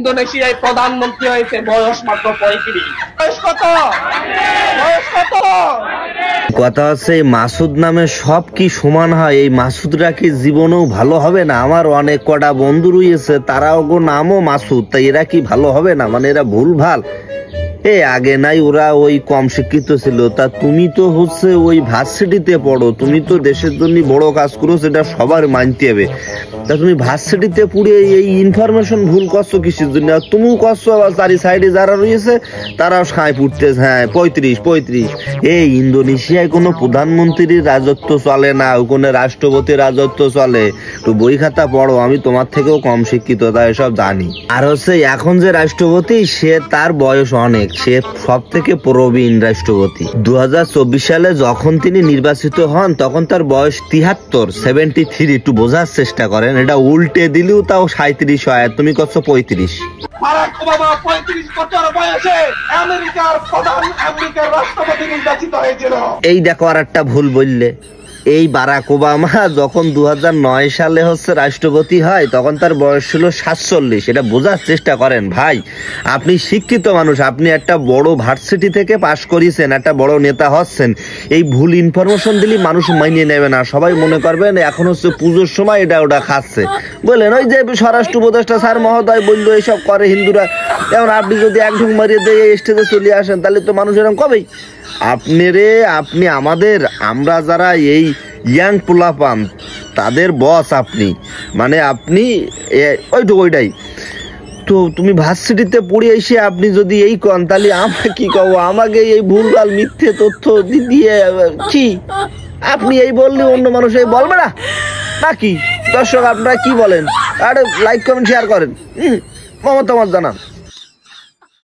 ইন্দোনেশিয়ায় প্রধানমন্ত্রী হয়েছে, বয়স মাত্র 35। বয়স কত? কথা হচ্ছে এই মাসুদ নামে সব কি সমান হয়? এই মাসুদরা কি জীবনেও ভালো হবে না? আমার অনেক কটা বন্ধু রয়েছে, তারাও গো নামও মাসুদ, তাই এরা কি ভালো হবে না? মানে এরা ভুল ভাল। আগে নাই ওরা ওই কম শিক্ষিত ছিল, তা তুমি তো হচ্ছে ওই ভার্সিটিতে পড়ো, তুমি তো দেশের জন্য বড় কাজ করো, সেটা সবার মানতে হবে। তা তুমি ভার্সিটিতে পড়ে এই ইনফরমেশন ভুল করছো কিসের জন্য? তুমিও করছো, আবার চারি সাইডে যারা রয়েছে তারাও সাঁয় ফুটতেছে। হ্যাঁ, 35। এই ইন্দোনেশিয়ায় কোনো প্রধানমন্ত্রীর রাজত্ব চলে না, ওখানে রাষ্ট্রপতির রাজত্ব চলে। তো বই খাতা পড়ো, আমি তোমার থেকেও কম শিক্ষিত, তাই সব জানি। আর হচ্ছে এখন যে রাষ্ট্রপতি, সে তার বয়স অনেক, সে সব থেকে প্রবীণ রাষ্ট্রপতি। 2024 সালে যখন তিনি নির্বাচিত হন তখন তার বয়স 73। একটু বোঝার চেষ্টা করেন, এটা উল্টে দিলেও তাও 37 হয়, তুমি করছো 35। বারাক ওবামা 35 বছর বয়সে আমেরিকার রাষ্ট্রপতি নির্বাচিত হয়েছিল। এই দেখো আর একটা ভুল বললে। এই বারাক ওবামা যখন 2009 সালে হচ্ছে রাষ্ট্রপতি হয় তখন তার বয়স ছিল 47। এটা বোঝার চেষ্টা করেন ভাই, আপনি শিক্ষিত মানুষ, আপনি একটা বড় ভার্সিটি থেকে পাশ করেছেন, একটা বড় নেতা হচ্ছেন। এই ভুল ইনফরমেশন দিলে মানুষ মানিয়ে নেবে না, সবাই মনে করবেন এখন হচ্ছে পুজোর সময় এটা ওটা খাচ্ছে। বললেন ওই যে স্বরাষ্ট্র উপদেষ্টা স্যার মহোদয় বললো এইসব করে হিন্দুরা, এখন আপনি যদি এক ঢুক মারিয়ে দিয়ে স্টেজে চলে আসেন তাহলে তো মানুষ এরকম কবেই। আপনি আমাদের, আমরা যারা এই ইয়াং পোলাপান তাদের বস আপনি, মানে আপনি ওইটাই তো। তুমি ভার্সিটিতে পড়ে এসে আপনি যদি এই কন, তাহলে আমরা কি কব? আমাকে এই ভুলভাল মিথ্যে তথ্য দিয়ে কি আপনি এই বললে অন্য মানুষ এই বলবে না নাকি? দর্শক আপনারা কি বলেন? আর লাইক কমেন্ট শেয়ার করেন, মতামত জানান।